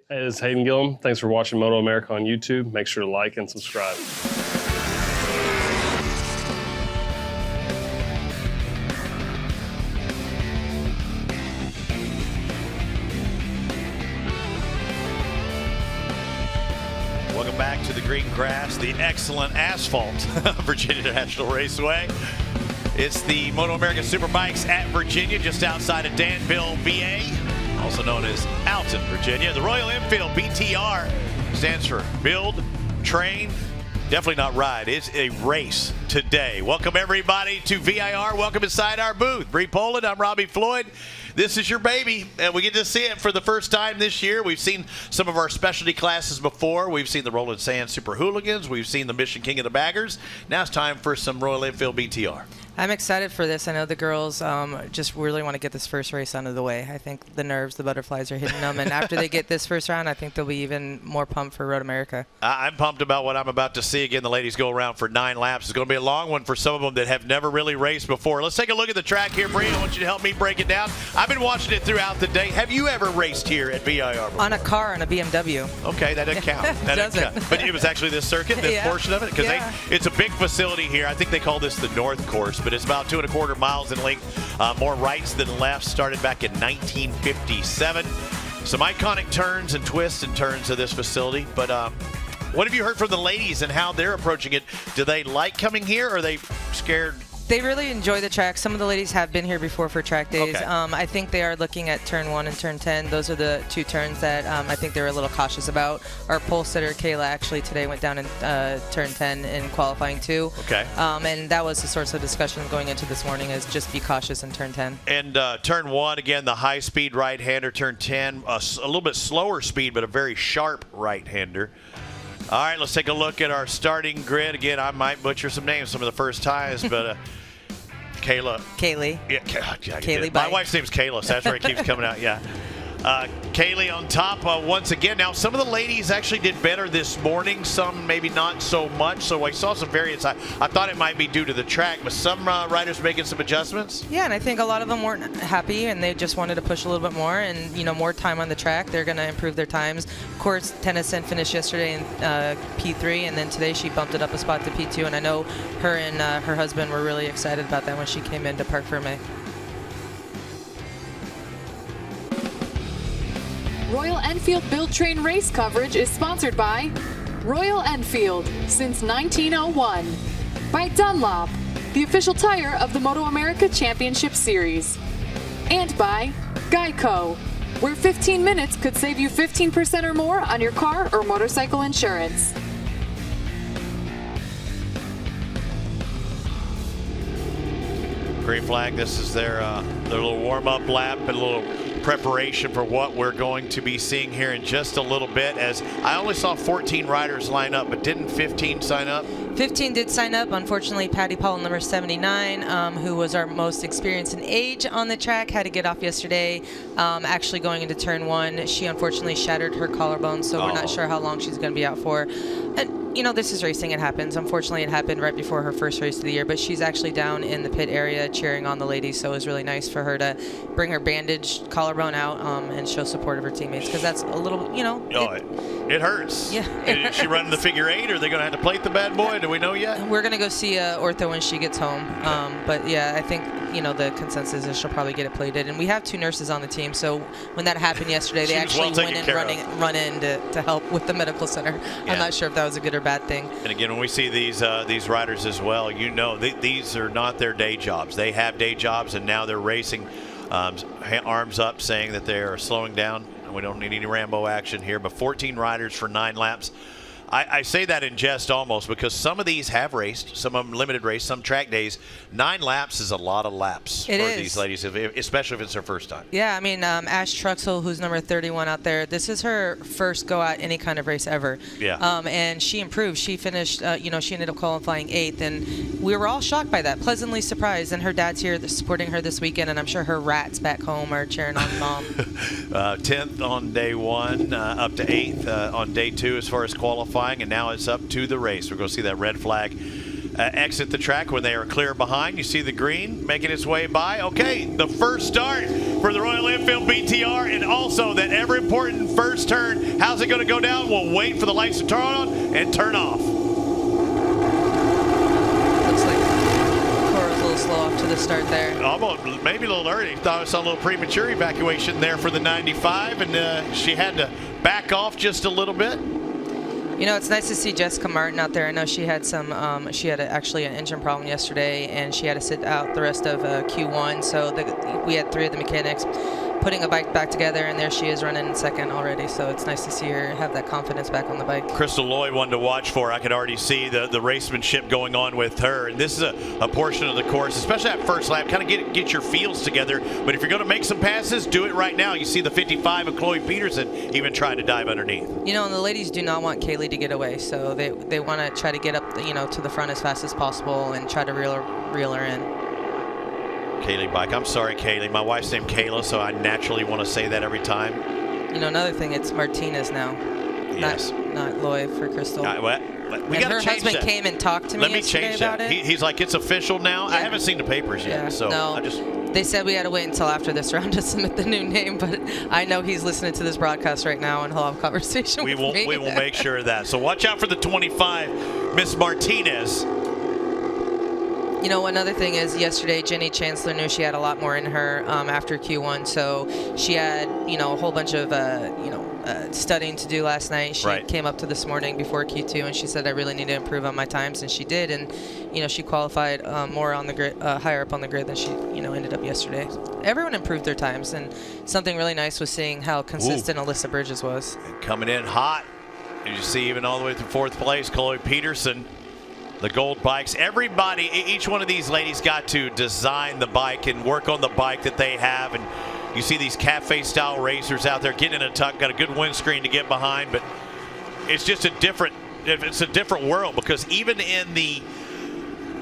Hey, this is Hayden Gillum. Thanks for watching MotoAmerica on YouTube. Make sure to like and subscribe. Welcome back to the green grass, the excellent asphalt of Virginia National Raceway. It's the MotoAmerica Superbikes at Virginia, just outside of Danville, VA, also known as Alton, Virginia. The Royal Enfield BTR stands for Build, Train, definitely not ride. It's a race today. Welcome everybody to VIR. Welcome inside our booth. Bree Poland, I'm Robbie Floyd. This is your baby, and we get to see it for the first time this year. We've seen some of our specialty classes before. We've seen the Roland Sands Super Hooligans. We've seen the Mission King of the Baggers. Now it's time for some Royal Enfield BTR. I'm excited for this. I know the girls just really want to get this first race out of the way. I think the nerves, the butterflies are hitting them, and after they get this first round, I think they'll be even more pumped for Road America. I'm pumped about what I'm about to see. Again, the ladies go around for 9 laps. It's going to be a long one for some of them that have never really raced before. Let's take a look at the track here, Bree. I want you to help me break it down. I've been watching it throughout the day. Have you ever raced here at VIR before? On a car, on a BMW. Okay, that doesn't count. That doesn't count. But it was actually this circuit, this portion of it? Because it's a big facility here. I think they call this the North Course, but it's about 2.25 miles in length. More rights than lefts. Started back in 1957. Some iconic turns and twists and turns of this facility. But what have you heard from the ladies and how they're approaching it? Do they like coming here, or are they scared? They really enjoy the track. Some of the ladies have been here before for track days. Okay. I think they are looking at turn 1 and turn 10. Those are the 2 turns that I think they're a little cautious about. Our pole sitter, Kayla, actually today went down in turn 10 in qualifying too. Okay. And that was the source of discussion going into this morning, is just be cautious in turn 10. And turn 1, again, the high-speed right-hander. Turn 10, a little bit slower speed, but a very sharp right-hander. All right, let's take a look at our starting grid. Again, I might butcher some names some of the first times, but Kaylee. Yeah, Kaylee. My wife's name's Kayla, so that's where it keeps coming out, yeah. Kaylee on top once again. Now, some of the ladies actually did better this morning. Some maybe not so much. So I saw some variance. I thought it might be due to the track, but some riders making some adjustments. Yeah, and I think a lot of them weren't happy, and they just wanted to push a little bit more, and more time on the track. They're going to improve their times. Of course, Tennyson finished yesterday in P3, and then today she bumped it up a spot to P2, and I know her and her husband were really excited about that when she came into Parc Ferme. Royal Enfield Build Train race coverage is sponsored by Royal Enfield since 1901, by Dunlop, the official tire of the MotoAmerica Championship Series, and by Geico, where 15 minutes could save you 15% or more on your car or motorcycle insurance. Green flag, this is their little warm-up lap and a little preparation for what we're going to be seeing here in just a little bit, as I only saw 14 riders line up, but didn't 15 sign up? 15 did sign up. Unfortunately, Patty Powell, number 79, who was our most experienced in age on the track, had to get off yesterday. Actually going into turn 1, she unfortunately shattered her collarbone, so we're not sure how long she's going to be out for. And this is racing. It happens. Unfortunately, it happened right before her first race of the year, but she's actually down in the pit area cheering on the ladies, so it was really nice for her to bring her bandaged collarbone out and show support of her teammates, because that's a little, it hurts. Yeah. Is she running the figure 8? Are they going to have to plate the bad boy? Do we know yet? We're going to go see ortho when she gets home. But yeah, I think, the consensus is she'll probably get it plated. And we have 2 nurses on the team, so when that happened yesterday, they actually went in run in to help with the medical center. Yeah. I'm not sure if that was a good or bad thing. And again, when we see these riders as well, these are not their day jobs. They have day jobs, and now they're racing, arms up, saying that they are slowing down. We don't need any Rambo action here, but 14 riders for 9 laps. I say that in jest almost, because some of these have raced, some of them limited race, some track days. 9 laps is a lot of laps for these ladies, especially if it's their first time. Yeah, I mean, Ash Truxell, who's number 31 out there, this is her first go at any kind of race ever. Yeah. And she improved. She finished, she ended up qualifying 8th, and we were all shocked by that, pleasantly surprised. And her dad's here supporting her this weekend, and I'm sure her rats back home are cheering on Mom. 10th on day 1, up to 8th on day 2 as far as qualifying. And now it's up to the race. We're going to see that red flag exit the track when they are clear behind. You see the green making its way by. Okay, the first start for the Royal Enfield BTR, and also that ever important first turn. How's it going to go down? We'll wait for the lights to turn on and turn off. Looks like Cora's a little slow off to the start there. Almost, maybe a little early. Thought I saw a little premature evacuation there for the 95, and she had to back off just a little bit. You know, it's nice to see Jessica Martin out there. I know she had some, she had actually an engine problem yesterday, and she had to sit out the rest of Q1. So we had 3 of the mechanics putting a bike back together, and there she is running in second already. So it's nice to see her have that confidence back on the bike. Crystal Lloyd, one to watch for. I could already see the racemanship going on with her. And this is a portion of the course, especially that first lap, kind of get your feels together. But if you're going to make some passes, do it right now. You see the 55 of Chloe Peterson even trying to dive underneath. You know, and the ladies do not want Kaylee to get away, so they want to try to get up, you know, to the front as fast as possible and try to reel her in. Kaylee bike. I'm sorry, Kaylee. My wife's named Kayla, so I naturally want to say that every time. You know, another thing, it's Martinez now. Yes. Not Lloyd for Crystal. We got to change her husband that. came and talked to me Let me yesterday change about that. it. He's like, it's official now. Yeah. I haven't seen the papers yet, Yeah, so no. I just... They said we had to wait until after this round to submit the new name, but I know he's listening to this broadcast right now, and he'll have a conversation with me. We will make sure of that. So watch out for the 25, Miss Martinez. You know, another thing is yesterday, Jenny Chancellor knew she had a lot more in her after Q1, so she had, you know, a whole bunch of, studying to do last night. She came up to this morning before Q2, and she said, I really need to improve on my times, and she did, and, you know, she qualified more on the grid, higher up on the grid than she, you know, ended up yesterday. Everyone improved their times, and something really nice was seeing how consistent Alyssa Bridges was. And coming in hot, as you see, even all the way to 4th place, Chloe Peterson. The gold bikes, everybody, each one of these ladies got to design the bike and work on the bike that they have. And you see these cafe style racers out there getting in a tuck, got a good windscreen to get behind, but it's just a different world, because even in the,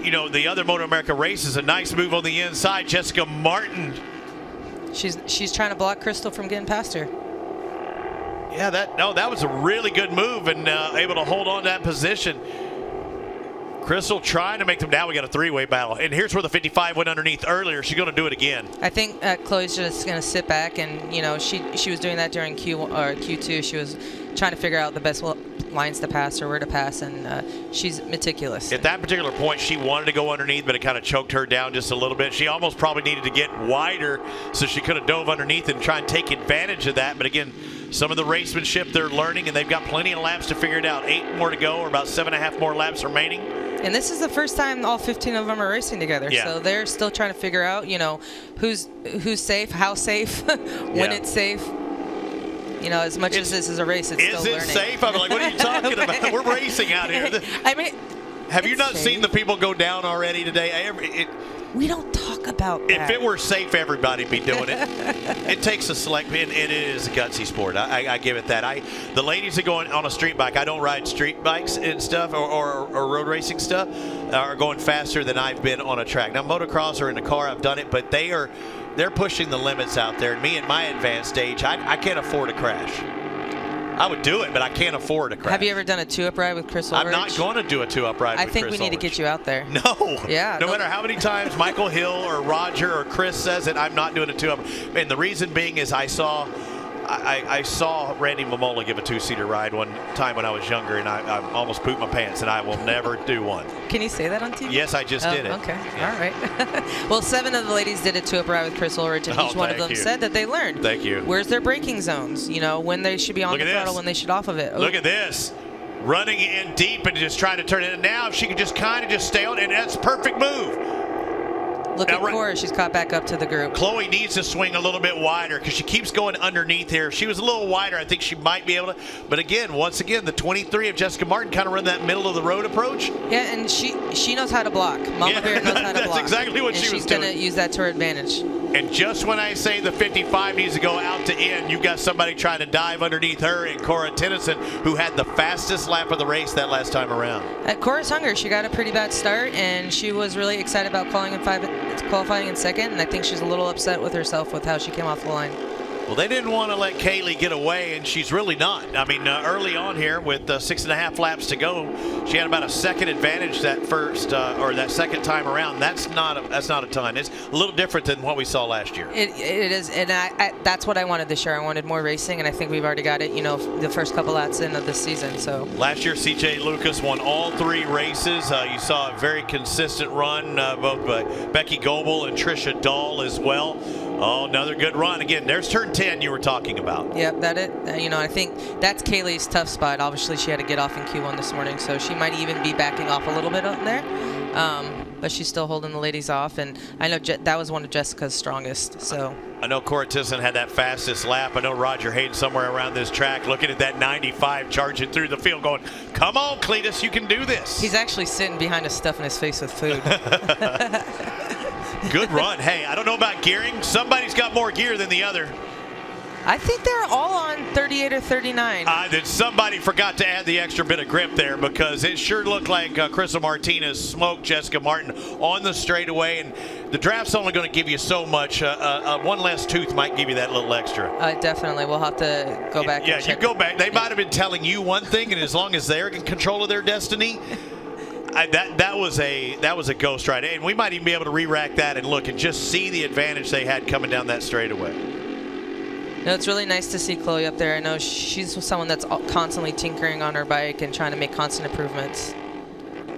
you know, the other MotoAmerica races, a nice move on the inside. Jessica Martin. She's trying to block Crystal from getting past her. Yeah, that was a really good move, and able to hold on to that position. Crystal trying to make them down. We got a 3-way battle. And here's where the 55 went underneath earlier. She's going to do it again. I think Chloe's just going to sit back, and, you know, she was doing that during Q1 or Q2. She was trying to figure out the best lines to pass or where to pass, and she's meticulous. At that particular point, she wanted to go underneath, but it kind of choked her down just a little bit. She almost probably needed to get wider, so she could have dove underneath and try and take advantage of that. But again, some of the racemanship they're learning, and they've got plenty of laps to figure it out. 8 more to go, or about 7.5 more laps remaining. And this is the first time all 15 of them are racing together. Yeah. So they're still trying to figure out, you know, who's safe, how safe, when it's safe. You know, as much as this is a race, it's still learning. Is it safe? I'm like, what are you talking about? We're racing out here. I mean, have you not seen the people go down already today? We don't talk about that. If it were safe, everybody'd be doing it. It takes a select, and it is a gutsy sport. I give it that. The ladies that go on a street bike, I don't ride street bikes and stuff, or road racing stuff, are going faster than I've been on a track. Now, motocross or in a car, I've done it, but they're pushing the limits out there. And me at my advanced age, I can't afford to crash. I would do it, but I can't afford to crash. Have you ever done a 2-up ride with Chris Ulrich? I'm not going to do a 2-up ride with Chris I think we need to get you out there. No. Yeah. No matter how many times Michael Hill or Roger or Chris says it, I'm not doing a 2-up. And the reason being is I saw Randy Momola give a 2-seater ride one time when I was younger, and I almost pooped my pants, and I will never do one. Can you say that on TV? Yes, I just did it. Okay. Yeah. All right. Well, 7 of the ladies did a 2-up ride with Chris Ulrich, and each one of them said that they learned. Thank you. Where's their braking zones? You know, when they should be on the throttle, when they should off of it. Oh. Look at this. Running in deep and just trying to turn it in. Now, if she could just kind of just stay on, and that's a perfect move. Look at Cora. She's caught back up to the group. Chloe needs to swing a little bit wider because she keeps going underneath here. If she was a little wider, I think she might be able to. But again, once again, the 23 of Jessica Martin kind of run that middle of the road approach. Yeah, and she knows how to block. Mama Bear knows how to block. That's exactly what she was doing. She's going to use that to her advantage. And just when I say the 55 needs to go out to end, you've got somebody trying to dive underneath her, and Cora Tennyson, who had the fastest lap of the race that last time around. Cora's hungry. She got a pretty bad start, and she was really excited about qualifying in second, and I think she's a little upset with herself with how she came off the line. Well, they didn't want to let Kaylee get away, and she's really not. I mean, early on here with 6.5 laps to go, she had about a second advantage that first or that second time around. That's not a ton. It's a little different than what we saw last year. It is, and that's what I wanted this year. I wanted more racing, and I think we've already got it. You know, the first couple laps in of the season. So last year, CJ Lucas won all 3 races. You saw a very consistent run, both by Becky Goebel and Trisha Dahl as well. Oh, another good run. Again, there's turn 10 you were talking about. Yep, you know, I think that's Kaylee's tough spot. Obviously, she had to get off in Q1 this morning, so she might even be backing off a little bit up there. But she's still holding the ladies off, and I know that was one of Jessica's strongest. So I know Cora Tison had that fastest lap. I know Roger Hayden somewhere around this track looking at that 95 charging through the field going, come on, Cletus, you can do this. He's actually sitting behind us stuffing his face with food. Good run. Hey, I don't know about gearing. Somebody's got more gear than the other. I think they're all on 38 or 39. Then somebody forgot to add the extra bit of grip there, because it sure looked like Crystal Martinez smoked Jessica Martin on the straightaway, and the draft's only going to give you so much. One less tooth might give you that little extra. Definitely. We'll have to go back and check. You go back. They might have been telling you one thing, and as long as they're in control of their destiny, that was a ghost ride, and we might even be able to re-rack that and look and just see the advantage they had coming down that straightaway. No, it's really nice to see Chloe up there. I know she's someone that's constantly tinkering on her bike and trying to make constant improvements.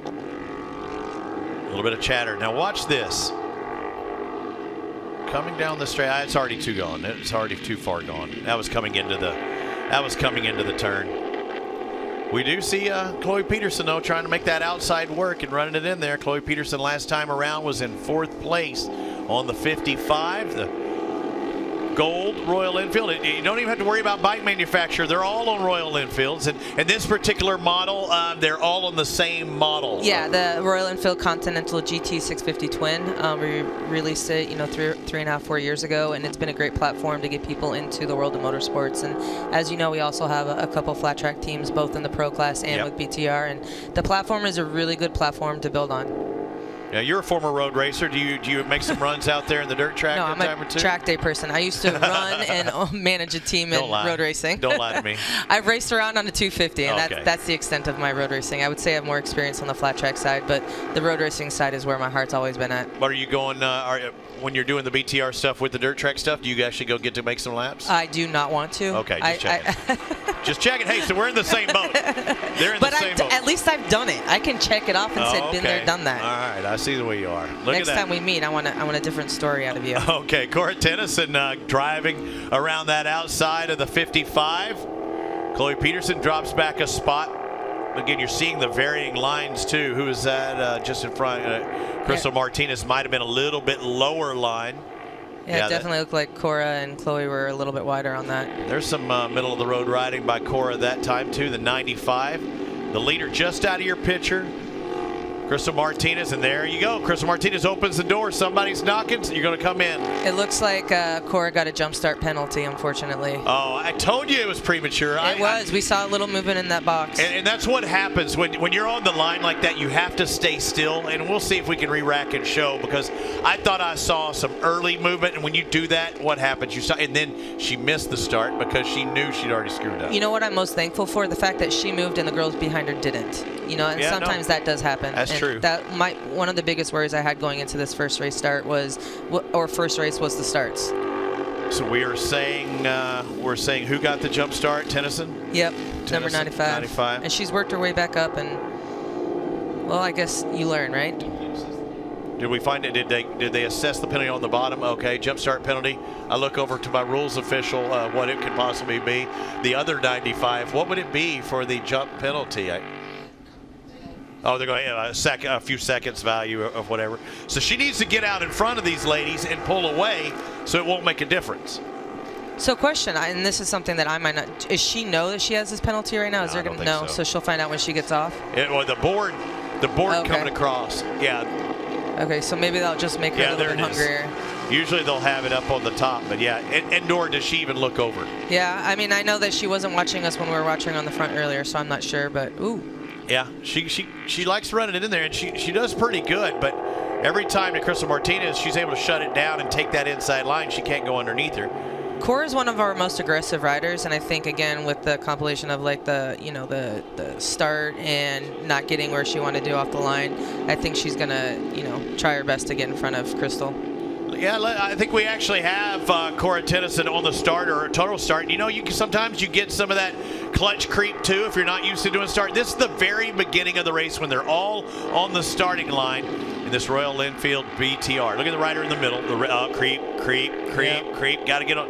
A little bit of chatter. Now watch this. Coming down the straight, it's already too gone. It's already too far gone. That was coming into the turn. We do see Chloe Peterson, though, trying to make that outside work and running it in there. Chloe Peterson last time around was in 4th place on the 55. The gold Royal Enfield. You don't even have to worry about bike manufacturer. They're all on Royal Enfields, and this particular model, they're all on the same model. Yeah, the Royal Enfield Continental GT 650 Twin. We released it, 3.5-4 years ago, and it's been a great platform to get people into the world of motorsports. And as you know, we also have a couple flat track teams, both in the pro class and with BTR, and the platform is a really good platform to build on. Yeah, you're a former road racer. Do you make some runs out there in the dirt track? No, a I'm time a or two? track day person. I used to run and manage a team in road racing. Don't lie to me. I've raced around on a 250, and that's the extent of my road racing. I would say I have more experience on the flat track side, but the road racing side is where my heart's always been at. But are you going, when you're doing the BTR stuff with the dirt track stuff, do you actually go get to make some laps? I do not want to. Okay, just checking. Just checking. Hey, so we're in the same boat. They're in the same boat. At least I've done it. I can check it off and say, been there, done that. All right, I see the way you are. Next time we meet, I want a different story out of you. Okay, Cora Tennyson driving around that outside of the 55. Chloe Peterson drops back a spot. Again, you're seeing the varying lines too. Who is that just in front? Crystal Martinez might have been a little bit lower line. Yeah, it definitely looked like Cora and Chloe were a little bit wider on that. There's some middle of the road riding by Cora that time too, the 95. The leader just out of your picture. Crystal Martinez, and there you go. Crystal Martinez opens the door. Somebody's knocking, so you're going to come in. It looks like Cora got a jump start penalty, unfortunately. Oh, I told you it was premature. It was. We saw a little movement in that box. And that's what happens when you're on the line like that. You have to stay still, and we'll see if we can re-rack and show, because I thought I saw some early movement, and when you do that, what happens? And then she missed the start because she knew she'd already screwed up. You know what I'm most thankful for? The fact that she moved and the girls behind her didn't. And sometimes that does happen. That's true. One of the biggest worries I had going into this first race was the starts. So we are saying who got the jump start? Tennyson? Yep, number 95. And she's worked her way back up, and well, I guess you learn, right? Did we find it? Did they assess the penalty on the bottom? Okay, jump start penalty. I look over to my rules official, what it could possibly be. The other 95, what would it be for the jump penalty? They're going a few seconds value of whatever. So she needs to get out in front of these ladies and pull away, so it won't make a difference. So question, and this is something that I might not. Does she know that she has this penalty right now? Is there going to know? So she'll find out when she gets off. The board coming across. Yeah. Okay, so maybe that'll just make her a little bit hungrier. Usually they'll have it up on the top, but yeah, and nor does she even look over. Yeah, I mean, I know that she wasn't watching us when we were watching on the front earlier, so I'm not sure, but ooh. Yeah, she likes running it in there, and she does pretty good, but every time to Crystal Martinez, she's able to shut it down and take that inside line. She can't go underneath her. Cora is one of our most aggressive riders, and I think again with the compilation of like the start and not getting where she wanted to do off the line, I think she's gonna try her best to get in front of Crystal. Yeah, I think we actually have Cora Tennyson on the start or a total start. Sometimes you get some of that clutch creep too if you're not used to doing start. This is the very beginning of the race when they're all on the starting line in this Royal Enfield BTR. Look at the rider in the middle. The creep. Got to get on.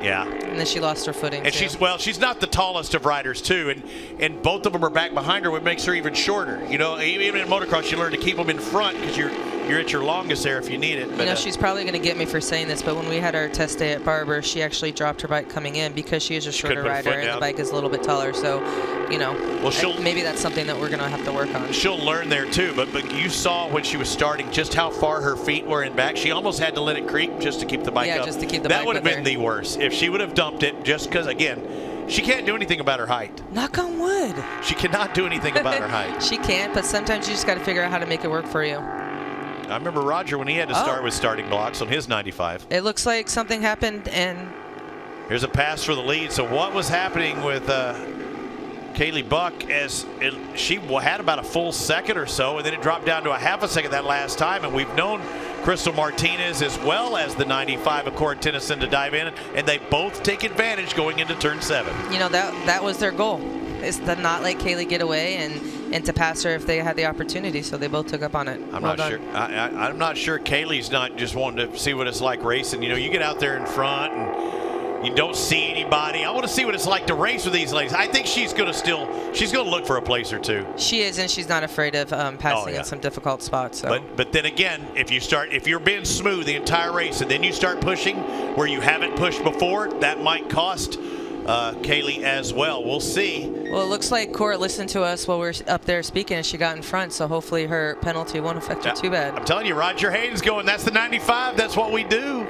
Yeah. And then she lost her footing. And she's not the tallest of riders too, and both of them are back behind her, which makes her even shorter. Even in motocross, you learn to keep them in front because you're at your longest there if you need it. But, she's probably going to get me for saying this, but when we had our test day at Barber, she actually dropped her bike coming in because she is a shorter rider and the bike is a little bit taller. So, maybe that's something that we're going to have to work on. She'll learn there too, but you saw when she was starting just how far her feet were in back. She almost had to let it creep just to keep the bike up. Yeah, just to keep the bike up. That would have been the worst if she would have dumped it just because, again, she can't do anything about her height. Knock on wood. She cannot do anything about her height. She can't, but sometimes you just got to figure out how to make it work for you. I remember Roger when he had to start with starting blocks on his 95. It looks like something happened, and here's a pass for the lead. So what was happening with Kaylee Buck as she had about a full second or so, and then it dropped down to a half a second that last time, and we've known Crystal Martinez as well as the 95 of Cora Tennyson to dive in, and they both take advantage going into turn 7. That was their goal, is to not let Kaylee get away and to pass her if they had the opportunity, so they both took up on it. I'm not sure Kaylee's not just wanting to see what it's like racing. You get out there in front and you don't see anybody. I want to see what it's like to race with these ladies. I think she's going to look for a place or two. She is, and she's not afraid of passing in some difficult spots. So. But then again, if you're being smooth the entire race and then you start pushing where you haven't pushed before, that might cost Kaylee as well. We'll see. Well, it looks like Cora listened to us while we were up there speaking, and she got in front, so hopefully her penalty won't affect her too bad. I'm telling you, Roger Hayden's going, that's the 95, that's what we do.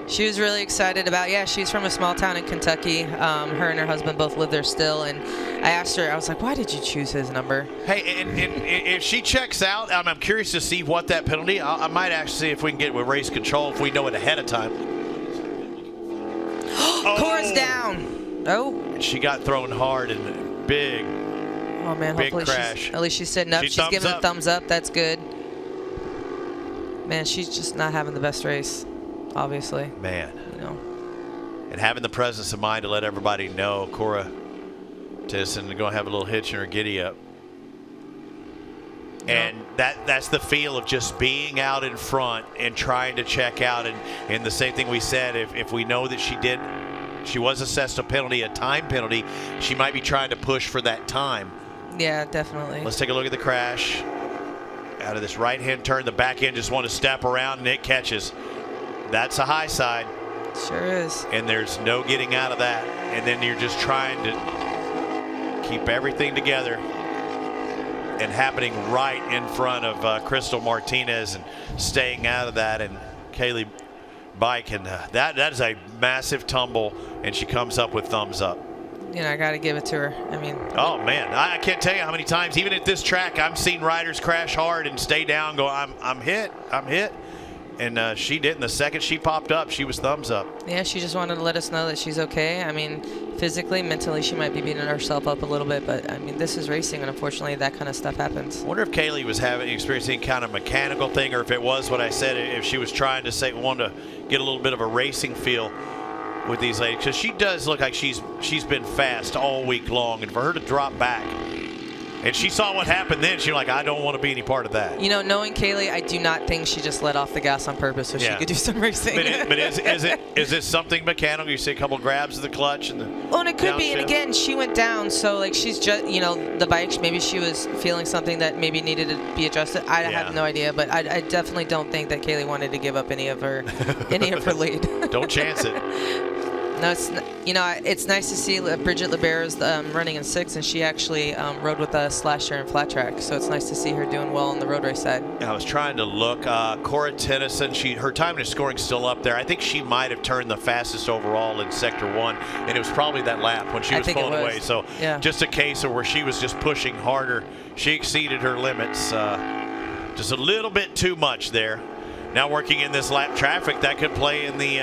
She was really excited about, she's from a small town in Kentucky. Her and her husband both live there still, and I asked her, I was like, why did you choose his number? Hey, and if she checks out, I'm curious to see what that penalty, I might actually see if we can get with race control if we know it ahead of time. Cora's down. Oh. She got thrown hard and big. Oh man, big hopefully crash. At least she's sitting up. She's giving a thumbs up. That's good. Man, she's just not having the best race, obviously. Man. And having the presence of mind to let everybody know Cora Tennyson is going to have a little hitch in her giddy up. And that's the feel of just being out in front and trying to check out. And the same thing we said, if we know that she was assessed a penalty, a time penalty, she might be trying to push for that time. Yeah, definitely. Let's take a look at the crash. Out of this right-hand turn, the back end just want to step around, and it catches. That's a high side. Sure is. And there's no getting out of that. And then you're just trying to keep everything together. And happening right in front of Crystal Martinez and staying out of that, and Kaylee bike, and that is a massive tumble, and she comes up with thumbs up. I got to give it to her. I mean, oh man, I can't tell you how many times, even at this track, I've seen riders crash hard and stay down, go, I'm hit, and she didn't. The second she popped up, she was thumbs up. Yeah, she just wanted to let us know that she's okay. I mean, physically, mentally, she might be beating herself up a little bit, but I mean, this is racing, and unfortunately, that kind of stuff happens. I wonder if Kaylee was experiencing kind of mechanical thing, or if it was what I said, if she was trying to want to get a little bit of a racing feel with these ladies, because she does look like she's been fast all week long, and for her to drop back. And she saw what happened then. She's like, I don't want to be any part of that. Knowing Kaylee, I do not think she just let off the gas on purpose so she could do some racing. But is it something mechanical? You see a couple grabs of the clutch and the and it could be. And again, she went down, so like she's just, the bike, maybe she was feeling something that maybe needed to be adjusted. I have no idea, but I definitely don't think that Kaylee wanted to give up any of her lead. Don't chance it. No, it's nice to see Bridget Libera's running in 6th, and she actually rode with us last year in flat track. So it's nice to see her doing well on the road race side. I was trying to look. Cora Tennyson, her time in scoring still up there. I think she might have turned the fastest overall in Sector 1, and it was probably that lap when she was pulling away. So just a case of where she was just pushing harder. She exceeded her limits just a little bit too much there. Now working in this lap traffic, that could play in the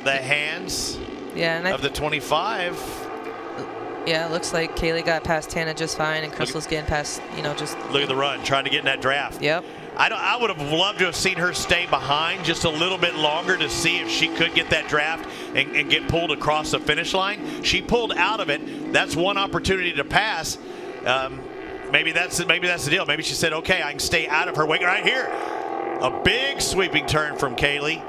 the hands of the 25. Yeah, it looks like Kaylee got past Tana just fine, and Crystal's getting past, just... Look at the run, trying to get in that draft. Yep. I would have loved to have seen her stay behind just a little bit longer to see if she could get that draft and get pulled across the finish line. She pulled out of it. That's one opportunity to pass. Maybe that's the deal. Maybe she said, okay, I can stay out of her wake. Right here, a big sweeping turn from Kaylee.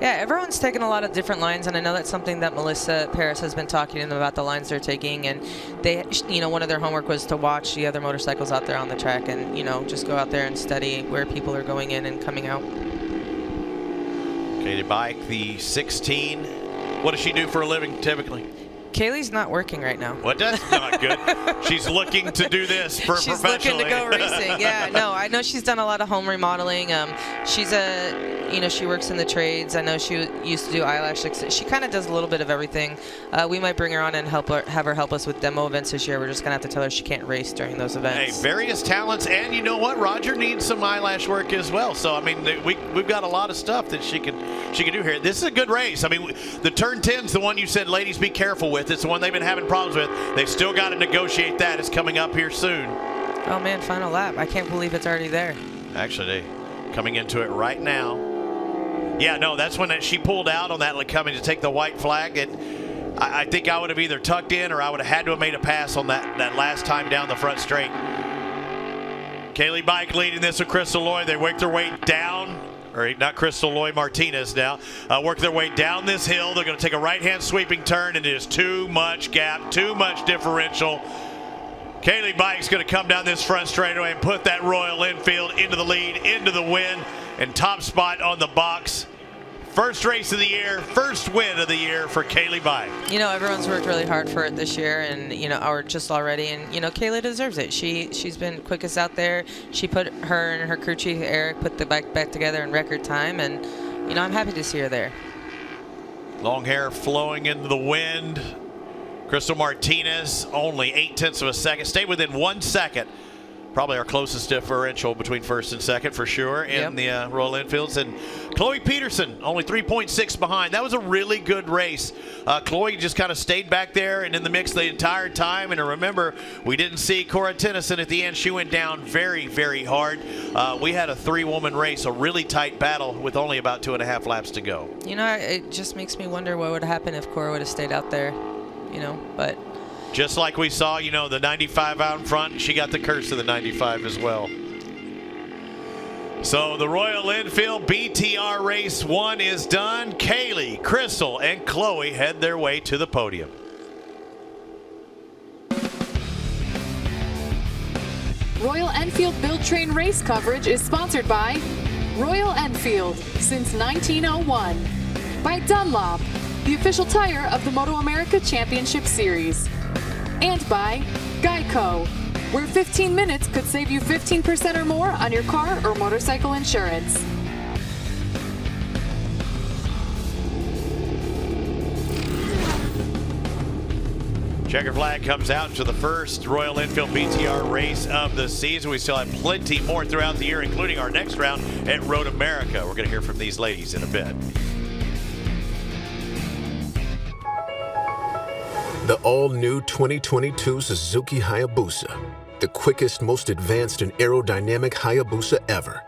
Yeah, everyone's taking a lot of different lines, and I know that's something that Melissa Paris has been talking to them about, the lines they're taking. And they, one of their homework was to watch the other motorcycles out there on the track and, just go out there and study where people are going in and coming out. Katie Bike, the 16. What does she do for a living typically? Kaylee's not working right now. What? That's not good. She's looking to do this for professionally. She's looking to go racing. Yeah, no, I know she's done a lot of home remodeling. She's she works in the trades. I know she used to do eyelash. She kind of does a little bit of everything. We might bring her on and have her help us with demo events this year. We're just gonna have to tell her she can't race during those events. Hey, various talents, and you know what? Roger needs some eyelash work as well. So I mean, we've got a lot of stuff that she can do here. This is a good race. I mean, the turn 10's the one you said, ladies, be careful with. It's the one they've been having problems with. They've still got to negotiate that. It's coming up here soon. Oh man, final lap. I can't believe it's already there. Actually, coming into it right now. Yeah, no, that's when she pulled out on that, like coming to take the white flag. And I think I would have either tucked in or I would have had to have made a pass on that last time down the front straight. Kaylee Bike leading this with Crystal Loy. They work their way down, or not Crystal Loy, Martinez now, work their way down this hill. They're going to take a right-hand sweeping turn, and it is too much gap, too much differential. Kaylee Bike's going to come down this front straightaway and put that Royal Enfield into the lead, into the win, and top spot on the box. First race of the year, first win of the year for Kaylee Bike. Everyone's worked really hard for it this year, and or just already, and Kaylee deserves it. She's been quickest out there. She put her and her crew chief Eric put the bike back together in record time, and I'm happy to see her there. Long hair flowing into the wind. Crystal Martinez only 0.8 of a second. Stayed within 1 second. Probably our closest differential between first and second for sure in the Royal Enfields. And Chloe Peterson only 3.6 behind. That was a really good race. Chloe just kind of stayed back there and in the mix the entire time. And remember, we didn't see Cora Tennyson at the end. She went down very, very hard. We had a 3-woman race, a really tight battle with only about 2.5 laps to go. It just makes me wonder what would happen if Cora would have stayed out there, but... Just like we saw, the 95 out in front, she got the curse of the 95 as well. So the Royal Enfield BTR Race 1 is done. Kaylee, Crystal, and Chloe head their way to the podium. Royal Enfield Build Train race coverage is sponsored by Royal Enfield since 1901, by Dunlop, the official tire of the MotoAmerica Championship Series, and by Geico, where 15 minutes could save you 15% or more on your car or motorcycle insurance. Checker flag comes out to the first Royal Enfield BTR race of the season. We still have plenty more throughout the year, including our next round at Road America. We're going to hear from these ladies in a bit. The all-new 2022 Suzuki Hayabusa. The quickest, most advanced and aerodynamic Hayabusa ever.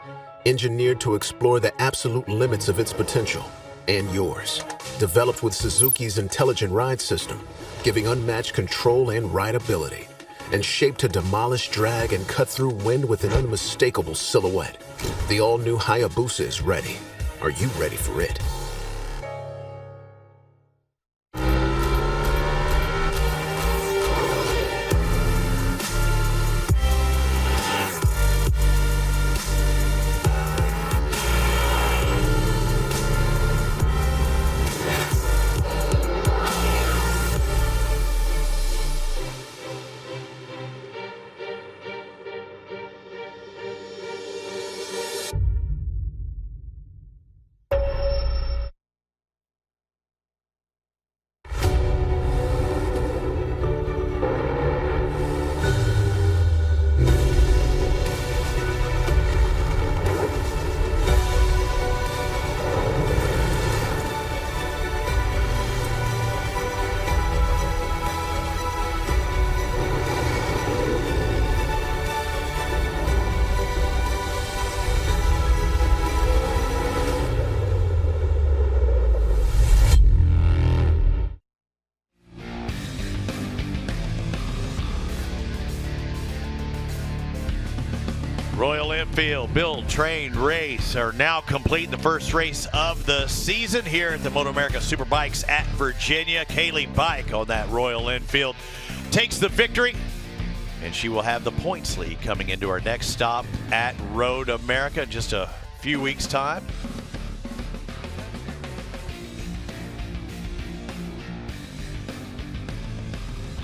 Engineered to explore the absolute limits of its potential. And yours. Developed with Suzuki's intelligent ride system, giving unmatched control and rideability. And shaped to demolish drag and cut through wind with an unmistakable silhouette. The all-new Hayabusa is ready. Are you ready for it? Royal Enfield Build, Train, Race are now complete. The first race of the season here at the MotoAmerica Superbikes at Virginia. Kaylee Bike on that Royal Enfield takes the victory, and she will have the points lead coming into our next stop at Road America in just a few weeks' time.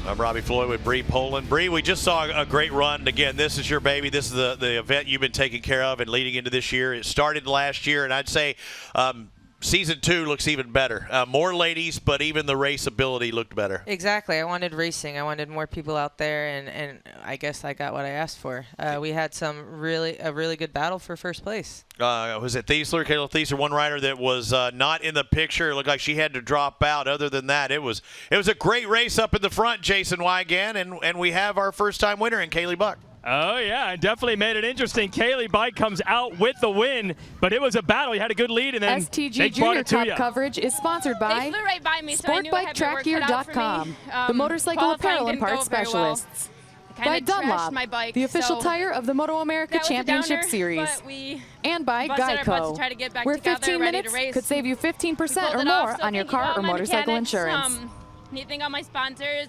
I'm Robbie Floyd with Bree Poland. Bree, we just saw a great run. Again, this is your baby. This is the event you've been taking care of and leading into this year. It started last year, and I'd say Season 2 looks even better. More ladies, but even the race ability looked better. Exactly. I wanted racing. I wanted more people out there, and I guess I got what I asked for. We had a really good battle for first place. Was it Thiesler, Kayla Thiesler, one rider that was not in the picture? It looked like she had to drop out. Other than that, it was a great race up in the front, Jason Wygant, and we have our first-time winner in Kaylee Buck. Oh, yeah, it definitely made it interesting. Kaylee Bike comes out with the win, but it was a battle. You had a good lead, and then STG Junior Cup coverage is sponsored by SportBikeTrackGear.com, the motorcycle apparel and parts specialists. By Dunlop, the official tire of the MotoAmerica Championship Series. And by Geico, where 15 minutes could save you 15% or more on your car or motorcycle insurance. Neat thing on my sponsors,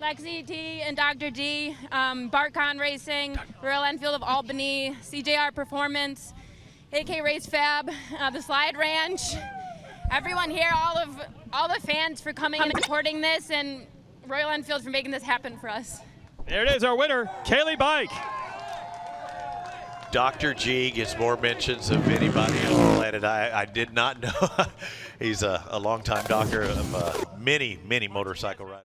Lexi T and Dr. D, Barcon Racing, Royal Enfield of Albany, CJR Performance, AK Race Fab, the Slide Ranch, everyone here, all the fans for coming and supporting this, and Royal Enfield for making this happen for us. There it is, our winner, Kaylee Bike. Dr. G gets more mentions of anybody on the planet. I did not know. He's a longtime doctor of many motorcycle riders.